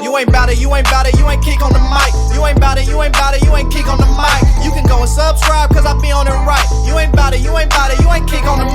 You ain't bout it, you ain't bout it, you ain't kick on the mic. You ain't bout it, you ain't bout it, you ain't kick on the mic. You can go and subscribe, cause I be on it right. You ain't bout it, you ain't bout it, you ain't kick on the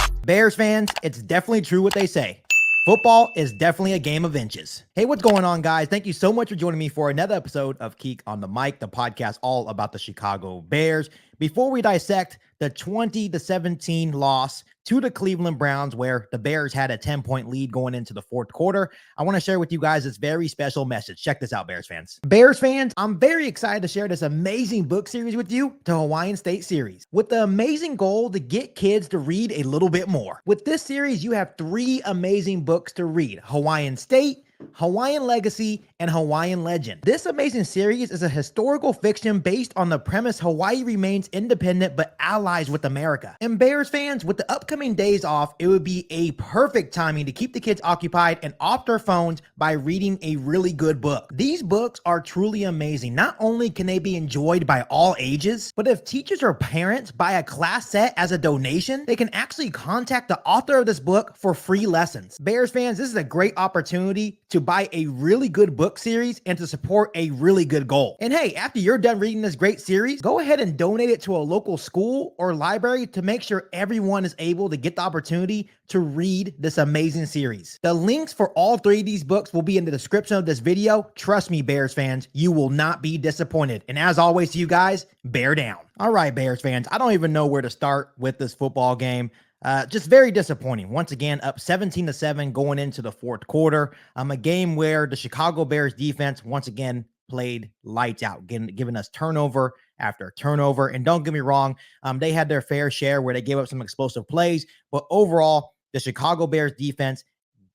mic. Bears fans, it's definitely true what they say. Football is definitely a game of inches. Hey, what's going on, guys? Thank you so much for joining me for another episode of Keek on the Mic, the podcast all about the Chicago Bears. Before we dissect the 20-17 loss to the Cleveland Browns, where the Bears had a 10-point lead going into the fourth quarter, I want to share with you guys this very special message. Check this out, Bears fans. Bears fans, I'm very excited to share this amazing book series with you, the Hawaiian State series, with the amazing goal to get kids to read a little bit more. With this series, you have 3 amazing books to read: Hawaiian State, Hawaiian Legacy, and Hawaiian Legend. This amazing series is a historical fiction based on the premise Hawaii remains independent but allies with America. And Bears fans, with the upcoming days off, it would be a perfect timing to keep the kids occupied and off their phones by reading a really good book. These books are truly amazing. Not only can they be enjoyed by all ages, but if teachers or parents buy a class set as a donation, they can actually contact the author of this book for free lessons. Bears fans, this is a great opportunity to buy a really good book series and to support a really good goal. And hey, after you're done reading this great series, go ahead and donate it to a local school or library to make sure everyone is able to get the opportunity to read this amazing series. The links for all 3 of these books will be in the description of this video. Trust me, Bears fans, you will not be disappointed. And as always to you guys, bear down. All right, Bears fans, I don't even know where to start with this football game. Just very disappointing. Once again, up 17-7 going into the fourth quarter. A game where the Chicago Bears defense once again played lights out, giving us turnover after turnover. And don't get me wrong, they had their fair share where they gave up some explosive plays, but overall, the Chicago Bears defense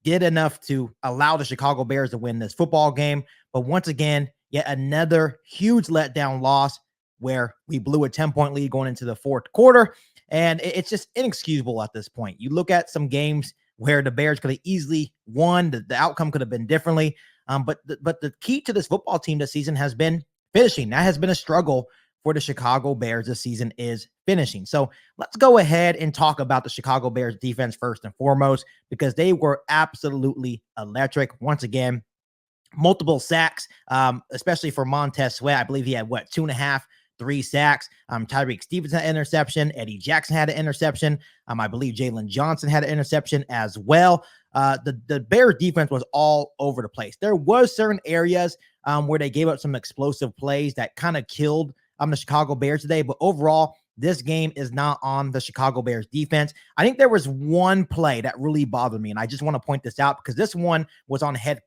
did enough to allow the Chicago Bears to win this football game. But once again, yet another huge letdown loss where we blew a 10-point lead going into the fourth quarter. And it's just inexcusable at this point. You look at some games where the Bears could have easily won. The outcome could have been differently. But the key to this football team this season has been finishing. That has been a struggle for the Chicago Bears this season, is finishing. So let's go ahead and talk about the Chicago Bears defense first and foremost, because they were absolutely electric. Once again, multiple sacks, especially for Montez Sweat. I believe he had 2.5, 3 sacks. Tyreek Stevenson had an interception. Eddie Jackson had an interception. I believe Jalen Johnson had an interception as well. The Bears defense was all over the place. There was certain areas where they gave up some explosive plays that kind of killed the Chicago Bears today. But overall, this game is not on the Chicago Bears defense. I think there was one play that really bothered me, and I just want to point this out because this one was on head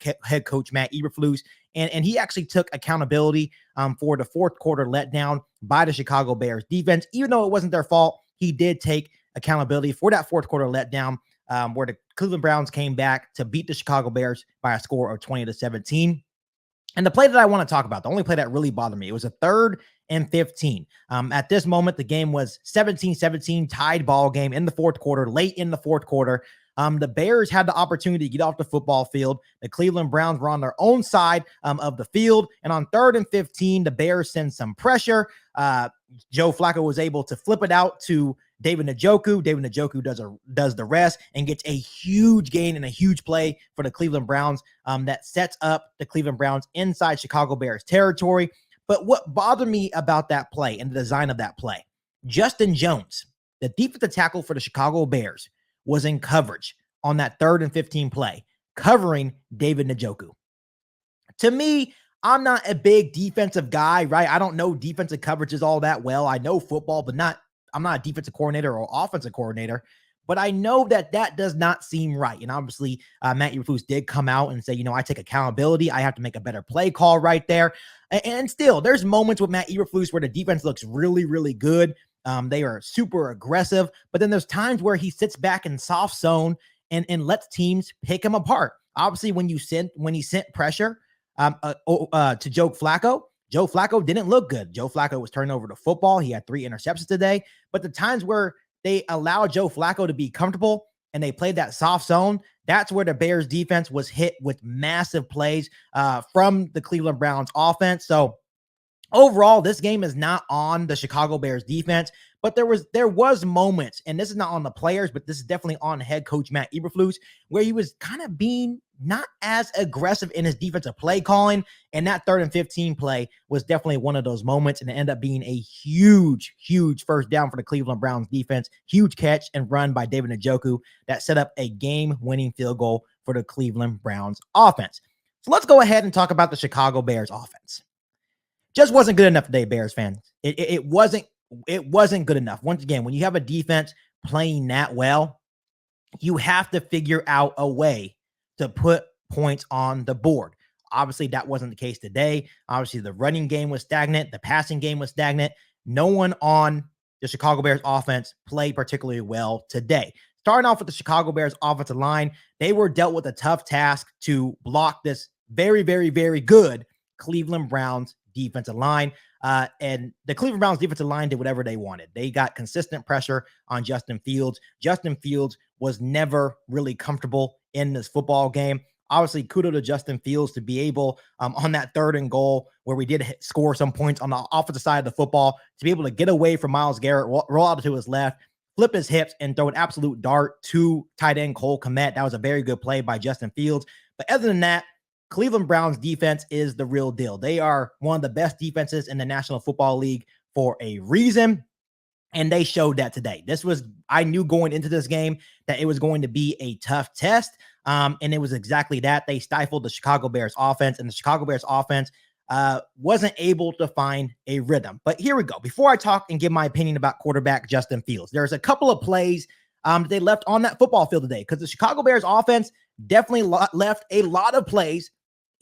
coach Matt Eberflus, and he actually took accountability for the fourth quarter letdown by the Chicago Bears defense. Even though it wasn't their fault, he did take accountability for that fourth quarter letdown where the Cleveland Browns came back to beat the Chicago Bears by a score of 20-17. And the play that I want to talk about, the only play that really bothered me, it was a 3rd and 15. At this moment, the game was 17-17, tied ball game in the fourth quarter, late in the fourth quarter. The Bears had the opportunity to get off the football field. The Cleveland Browns were on their own side of the field. And on 3rd and 15, the Bears send some pressure. Joe Flacco was able to flip it out to David Njoku. David Njoku does the rest and gets a huge gain and a huge play for the Cleveland Browns that sets up the Cleveland Browns inside Chicago Bears territory. But what bothered me about that play and the design of that play, Justin Jones, the defensive tackle for the Chicago Bears, was in coverage on that 3rd and 15 play, covering David Njoku. To me, I'm not a big defensive guy, right? I don't know defensive coverages all that well. I know football, but I'm not a defensive coordinator or offensive coordinator, but I know that does not seem right. And obviously, Matt Eberflus did come out and say, I take accountability. I have to make a better play call right there. And still, there's moments with Matt Eberflus where the defense looks really, really good. They are super aggressive, but then there's times where he sits back in soft zone and lets teams pick him apart. Obviously, when he sent pressure to Joe Flacco didn't look good. Joe Flacco was turning over the football. He had 3 interceptions today, but the times where they allowed Joe Flacco to be comfortable and they played that soft zone, that's where the Bears defense was hit with massive plays from the Cleveland Browns offense. So overall, this game is not on the Chicago Bears defense, But there was moments, and this is not on the players, but this is definitely on head coach Matt Eberflus, where he was kind of being not as aggressive in his defensive play calling. And that 3rd and 15 play was definitely one of those moments, and it ended up being a huge first down for the Cleveland Browns defense. Huge catch and run by David Njoku that set up a game-winning field goal for the Cleveland Browns offense. So let's go ahead and talk about the Chicago Bears offense. Just wasn't good enough today, Bears fans. It wasn't good enough. Once again, when you have a defense playing that well, you have to figure out a way to put points on the board. Obviously, that wasn't the case today. Obviously, the running game was stagnant. The passing game was stagnant. No one on the Chicago Bears offense played particularly well today. Starting off with the Chicago Bears offensive line, they were dealt with a tough task to block this very good Cleveland Browns defensive line. And the Cleveland Browns defensive line did whatever they wanted. They got consistent pressure on Justin Fields. Justin Fields was never really comfortable in this football game. Obviously, kudos to Justin Fields to be able, on that 3rd and goal, where we did score some points on the offensive side of the football, to be able to get away from Myles Garrett, roll out to his left, flip his hips, and throw an absolute dart to tight end Cole Kmet. That was a very good play by Justin Fields. But other than that, Cleveland Browns defense is the real deal. They are one of the best defenses in the National Football League for a reason, and they showed that today. I knew going into this game that it was going to be a tough test, and it was exactly that. They stifled the Chicago Bears offense, and the Chicago Bears offense wasn't able to find a rhythm. But here we go. Before I talk and give my opinion about quarterback Justin Fields, there's a couple of plays they left on that football field today, because the Chicago Bears offense definitely left a lot of plays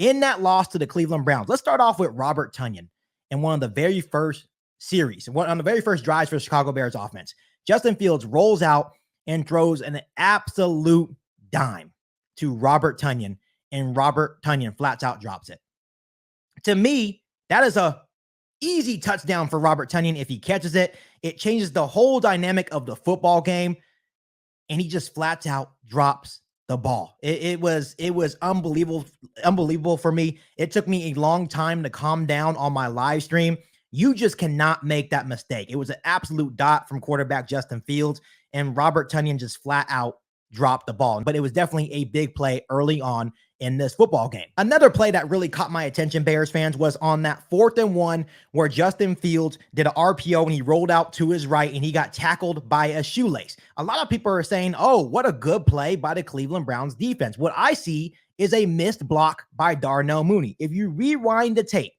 in that loss to the Cleveland Browns. Let's start off with Robert Tonyan in one of the very first series, on the very first drives for the Chicago Bears offense. Justin Fields rolls out and throws an absolute dime to Robert Tonyan, and Robert Tonyan flats out drops it. To me, that is a easy touchdown for Robert Tonyan. If he catches it, it changes the whole dynamic of the football game, and he just flats out drops the ball. It was unbelievable for me. It took me a long time to calm down on my live stream. You just cannot make that mistake. It was an absolute dot from quarterback Justin Fields, and Robert Tonyan just flat out dropped the ball. But it was definitely a big play early on in this football game. Another play that really caught my attention, Bears fans, was on that 4th and 1 where Justin Fields did an RPO and he rolled out to his right and he got tackled by a shoelace. A lot of people are saying, oh, what a good play by the Cleveland Browns defense. What I see is a missed block by Darnell Mooney. If you rewind the tape,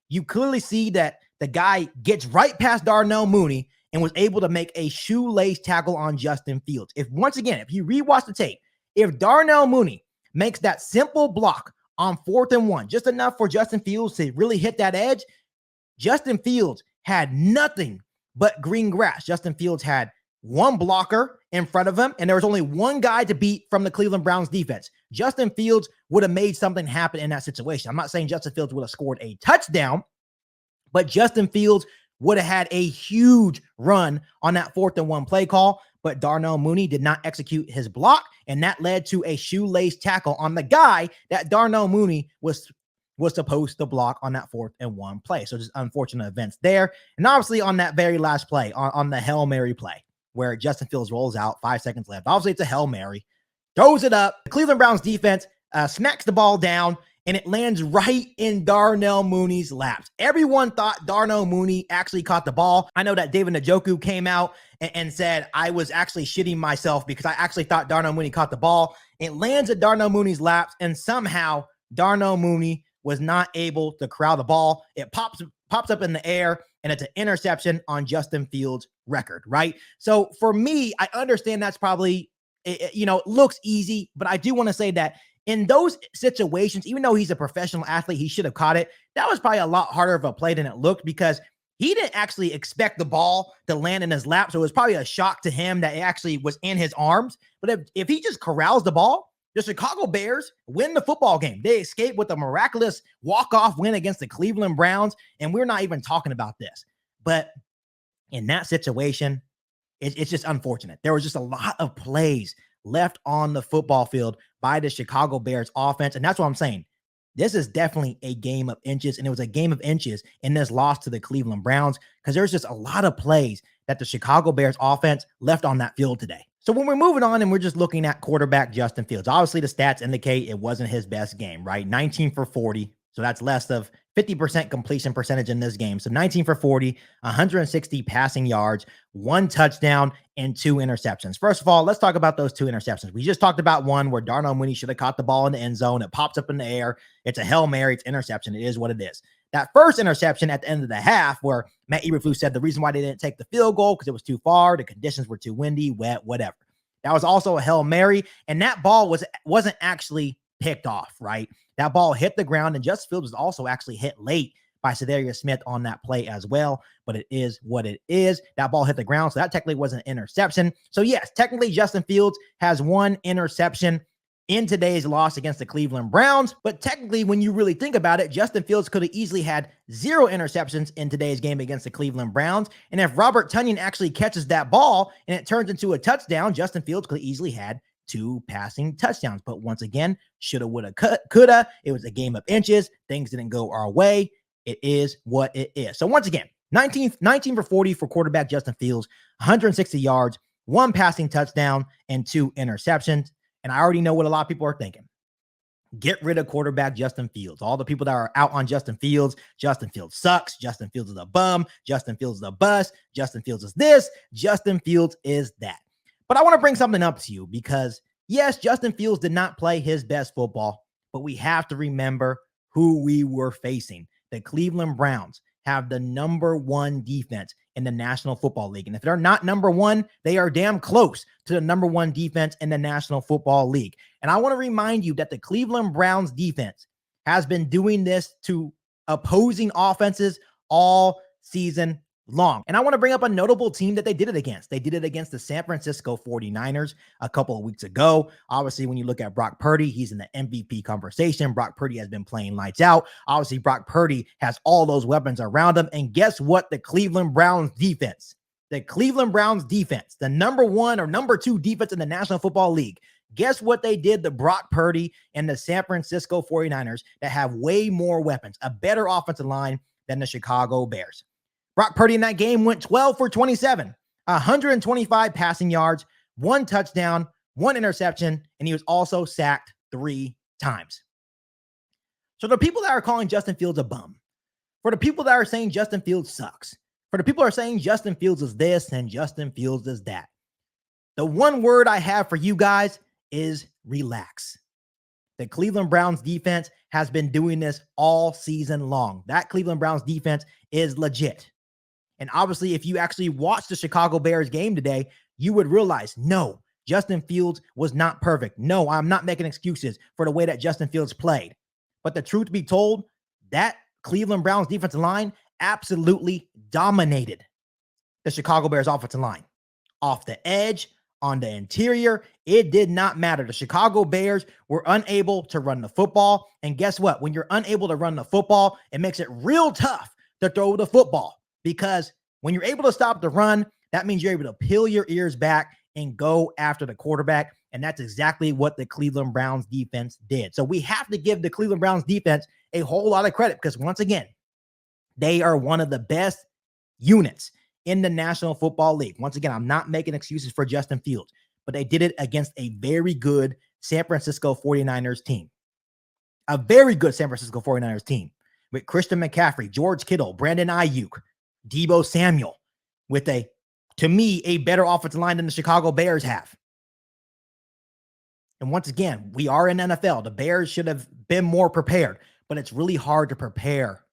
you clearly see that the guy gets right past Darnell Mooney and was able to make a shoelace tackle on Justin Fields. If you rewatch the tape, if Darnell Mooney makes that simple block on 4th and 1, just enough for Justin Fields to really hit that edge, Justin Fields had nothing but green grass. Justin Fields had one blocker in front of him, and there was only one guy to beat from the Cleveland Browns defense. Justin Fields would have made something happen in that situation. I'm not saying Justin Fields would have scored a touchdown, but Justin Fields would have had a huge run on that 4th and 1 play call, but Darnell Mooney did not execute his block, and that led to a shoelace tackle on the guy that Darnell Mooney was supposed to block on that 4th and 1 play. So just unfortunate events there. And obviously on that very last play, on the Hail Mary play, where Justin Fields rolls out, 5 seconds left. Obviously it's a Hail Mary, throws it up. The Cleveland Browns defense smacks the ball down, and it lands right in Darnell Mooney's laps. Everyone thought Darnell Mooney actually caught the ball. I know that David Njoku came out and said, I was actually shitting myself because I actually thought Darnell Mooney caught the ball. It lands at Darnell Mooney's laps, and somehow Darnell Mooney was not able to corral the ball. It pops up in the air, and it's an interception on Justin Fields' record, right? So for me, I understand that's probably, it looks easy, but I do want to say that in those situations, even though he's a professional athlete, he should have caught it. That was probably a lot harder of a play than it looked, because he didn't actually expect the ball to land in his lap. So it was probably a shock to him that it actually was in his arms. But if he just corrals the ball, the Chicago Bears win the football game. They escape with a miraculous walk-off win against the Cleveland Browns. And we're not even talking about this. But in that situation, it's just unfortunate. There was just a lot of plays left on the football field by the Chicago Bears offense. And that's what I'm saying. This is definitely a game of inches, and it was a game of inches in this loss to the Cleveland Browns because there's just a lot of plays that the Chicago Bears offense left on that field today. So when we're moving on and we're just looking at quarterback Justin Fields, obviously the stats indicate it wasn't his best game, right? 19 for 40. So that's less of 50% completion percentage in this game. So 19 for 40, 160 passing yards, 1 touchdown, and 2 interceptions. First of all, let's talk about those 2 interceptions. We just talked about one where Darnell Mooney should have caught the ball in the end zone. It pops up in the air. It's a Hail Mary. It's interception. It is what it is. That first interception at the end of the half where Matt Eberflus said the reason why they didn't take the field goal because it was too far, the conditions were too windy, wet, whatever. That was also a Hail Mary, and that ball wasn't actually picked off, right? That ball hit the ground, and Justin Fields was also actually hit late by Cedarius Smith on that play as well, but it is what it is. That ball hit the ground, so that technically was an interception. So yes, technically Justin Fields has 1 interception in today's loss against the Cleveland Browns, but technically when you really think about it, Justin Fields could have easily had 0 interceptions in today's game against the Cleveland Browns, and if Robert Tonyan actually catches that ball and it turns into a touchdown, Justin Fields could have easily had 2 passing touchdowns. But once again, shoulda, woulda, coulda. It was a game of inches. Things didn't go our way. It is what it is. So once again, 19 for 40 for quarterback Justin Fields, 160 yards, 1 passing touchdown, and 2 interceptions. And I already know what a lot of people are thinking. Get rid of quarterback Justin Fields. All the people that are out on Justin Fields sucks. Justin Fields is a bum. Justin Fields is a bust. Justin Fields is this. Justin Fields is that. But I want to bring something up to you because, yes, Justin Fields did not play his best football, but we have to remember who we were facing. The Cleveland Browns have the number 1 defense in the National Football League. And if they're not number 1, they are damn close to the number 1 defense in the National Football League. And I want to remind you that the Cleveland Browns defense has been doing this to opposing offenses all season long. And I want to bring up a notable team that they did it against. They did it against the San Francisco 49ers a couple of weeks ago. Obviously, when you look at Brock Purdy, he's in the MVP conversation. Brock Purdy has been playing lights out. Obviously, Brock Purdy has all those weapons around him. And guess what? The Cleveland Browns defense, the number 1 or number 2 defense in the National Football League. Guess what they did to Brock Purdy and the San Francisco 49ers that have way more weapons, a better offensive line than the Chicago Bears. Brock Purdy in that game went 12 for 27, 125 passing yards, 1 touchdown, 1 interception, and he was also sacked 3 times. So the people that are calling Justin Fields a bum, for the people that are saying Justin Fields sucks, for the people that are saying Justin Fields is this and Justin Fields is that, the one word I have for you guys is relax. The Cleveland Browns defense has been doing this all season long. That Cleveland Browns defense is legit. And obviously, if you actually watched the Chicago Bears game today, you would realize, no, Justin Fields was not perfect. No, I'm not making excuses for the way that Justin Fields played. But the truth be told, that Cleveland Browns defensive line absolutely dominated the Chicago Bears offensive line. Off the edge, on the interior, it did not matter. The Chicago Bears were unable to run the football. And guess what? When you're unable to run the football, it makes it real tough to throw the football. Because when you're able to stop the run, that means you're able to peel your ears back and go after the quarterback. And that's exactly what the Cleveland Browns defense did. So we have to give the Cleveland Browns defense a whole lot of credit because, once again, they are one of the best units in the National Football League. Once again, I'm not making excuses for Justin Fields, but they did it against a very good San Francisco 49ers team. A very good San Francisco 49ers team with Christian McCaffrey, George Kittle, Brandon Ayuk, Deebo Samuel, with to me, a better offensive line than the Chicago Bears have. And once again, we are in NFL. The Bears should have been more prepared, but it's really hard to prepare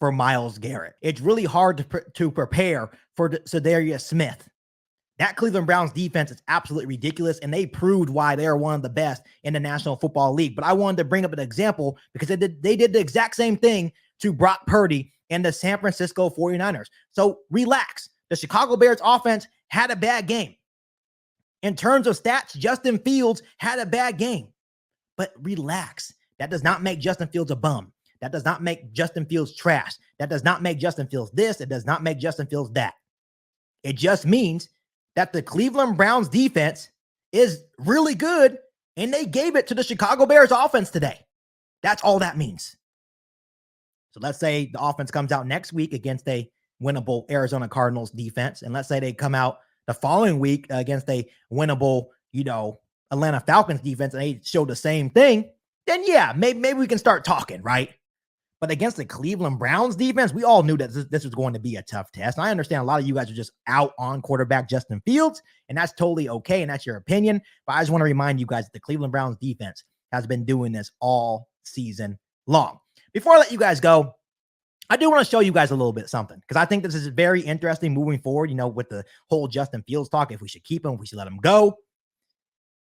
for Myles Garrett. It's really hard to prepare for Cedarius Smith. That Cleveland Browns defense is absolutely ridiculous, and they proved why they are one of the best in the National Football League. But I wanted to bring up an example because they did the exact same thing to Brock Purdy and the San Francisco 49ers. So relax. The Chicago Bears offense had a bad game. In terms of stats, Justin Fields had a bad game. But relax. That does not make Justin Fields a bum. That does not make Justin Fields trash. That does not make Justin Fields this. It does not make Justin Fields that. It just means that the Cleveland Browns defense is really good, and they gave it to the Chicago Bears offense today. That's all that means. So let's say the offense comes out next week against a winnable Arizona Cardinals defense. And let's say they come out the following week against a winnable, Atlanta Falcons defense, and they show the same thing. Then yeah, maybe we can start talking, right? But against the Cleveland Browns defense, we all knew that this was going to be a tough test. And I understand a lot of you guys are just out on quarterback Justin Fields, and that's totally okay, and that's your opinion. But I just want to remind you guys that the Cleveland Browns defense has been doing this all season long. Before I let you guys go, I do want to show you guys a little bit something, because I think this is very interesting moving forward, with the whole Justin Fields talk, if we should keep him, if we should let him go.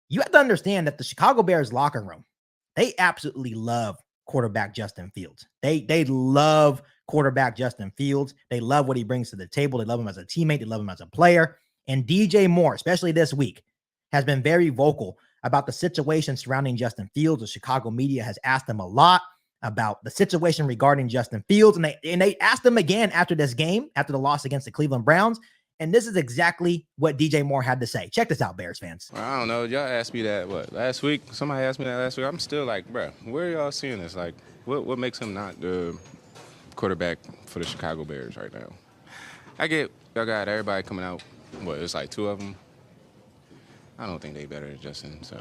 You have to understand that the Chicago Bears locker room, they absolutely love quarterback Justin Fields. They love quarterback Justin Fields. They love what he brings to the table. They love him as a teammate. They love him as a player. And DJ Moore, especially this week, has been very vocal about the situation surrounding Justin Fields. The Chicago media has asked him a lot about the situation regarding Justin Fields. And they asked him again after this game, after the loss against the Cleveland Browns. And this is exactly what DJ Moore had to say. Check this out, Bears fans. Well, I don't know. Y'all asked me that, last week? Somebody asked me that last week. I'm still like, bro, where are y'all seeing this? Like, what makes him not the quarterback for the Chicago Bears right now? I get y'all got everybody coming out. It's like two of them? I don't think they better than Justin, so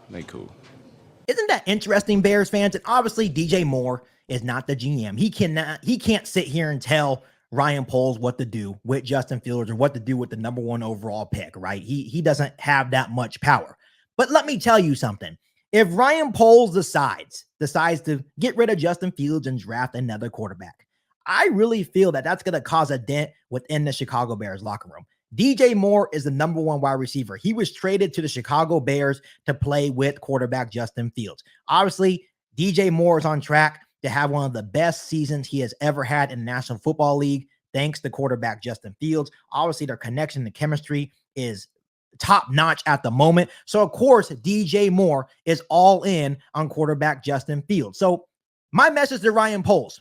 they cool. Isn't that interesting, Bears fans? And obviously, DJ Moore is not the GM. He can't sit here and tell Ryan Poles what to do with Justin Fields or what to do with the number 1 overall pick, right? He doesn't have that much power. But let me tell you something. If Ryan Poles decides to get rid of Justin Fields and draft another quarterback, I really feel that that's going to cause a dent within the Chicago Bears locker room. DJ Moore is the number 1 wide receiver. He was traded to the Chicago Bears to play with quarterback Justin Fields. Obviously, DJ Moore is on track to have one of the best seasons he has ever had in the National Football League, thanks to quarterback Justin Fields. Obviously, their connection, the chemistry is top notch at the moment. So, of course, DJ Moore is all in on quarterback Justin Fields. So, my message to Ryan Poles,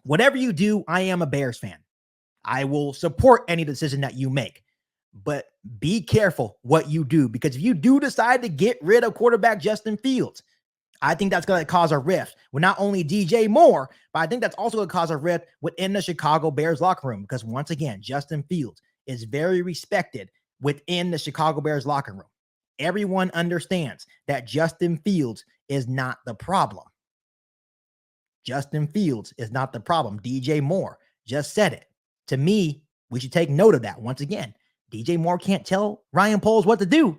whatever you do, I am a Bears fan. I will support any decision that you make, but be careful what you do, because if you do decide to get rid of quarterback Justin Fields, I think that's going to cause a rift with not only DJ Moore, but I think that's also going to cause a rift within the Chicago Bears locker room, because once again, Justin Fields is very respected within the Chicago Bears locker room. Everyone understands that Justin Fields is not the problem. Justin Fields is not the problem. DJ Moore just said it. To me, we should take note of that. Once again, DJ Moore can't tell Ryan Poles what to do,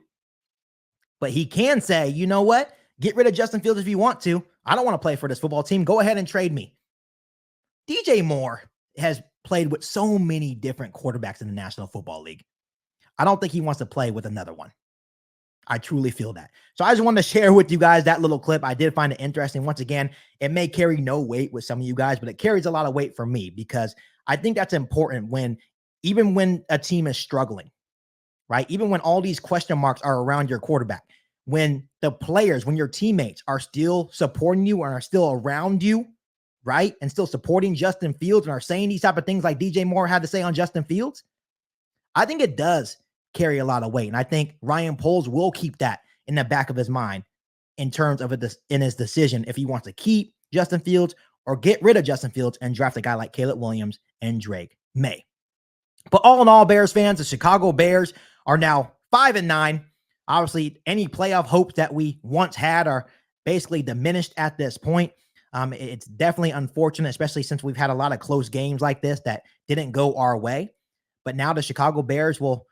but he can say, you know what? Get rid of Justin Fields if you want to. I don't want to play for this football team. Go ahead and trade me. DJ Moore has played with so many different quarterbacks in the National Football League. I don't think he wants to play with another one. I truly feel that. So I just wanted to share with you guys that little clip. I did find it interesting. Once again, it may carry no weight with some of you guys, but it carries a lot of weight for me, because I think that's important even when a team is struggling, right? Even when all these question marks are around your quarterback, when the players, when your teammates are still supporting you and are still around you, right? And still supporting Justin Fields and are saying these type of things like DJ Moore had to say on Justin Fields, I think it does carry a lot of weight. And I think Ryan Poles will keep that in the back of his mind in terms of in his decision if he wants to keep Justin Fields or get rid of Justin Fields and draft a guy like Caleb Williams and Drake May. But all in all, Bears fans, the Chicago Bears are now 5-9. Obviously, any playoff hopes that we once had are basically diminished at this point. It's definitely unfortunate, especially since we've had a lot of close games like this that didn't go our way. But now the Chicago Bears will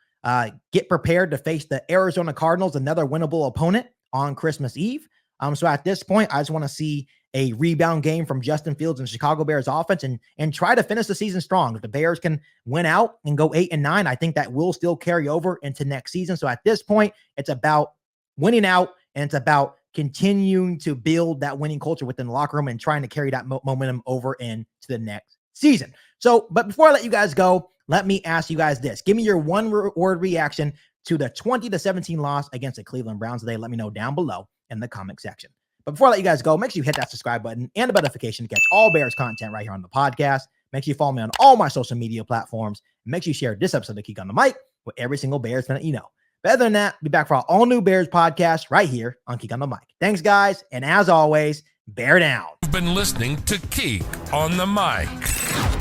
get prepared to face the Arizona Cardinals, another winnable opponent, on Christmas Eve. So at this point, I just want to see a rebound game from Justin Fields and Chicago Bears offense and try to finish the season strong. If the Bears can win out and go 8-9, I think that will still carry over into next season. So at this point, it's about winning out, and it's about continuing to build that winning culture within the locker room and trying to carry that momentum over into the next season. So, but before I let you guys go, let me ask you guys this. Give me your one-word reaction to the 20-17 loss against the Cleveland Browns today. Let me know down below in the comment section. But before I let you guys go, make sure you hit that subscribe button and the notification to catch all Bears content right here on the podcast. Make sure you follow me on all my social media platforms. And make sure you share this episode of Geek on the Mic with every single Bears fan that you know. But other than that, be back for our all-new Bears podcast right here on Geek on the Mic. Thanks, guys. And as always, Bear down. You've been listening to Keek on the Mic,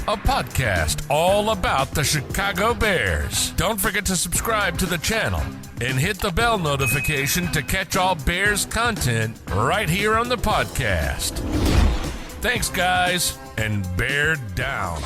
a podcast all about the Chicago Bears. Don't forget to subscribe to the channel and hit the bell notification to catch all Bears content right here on the podcast. Thanks, guys, and bear down.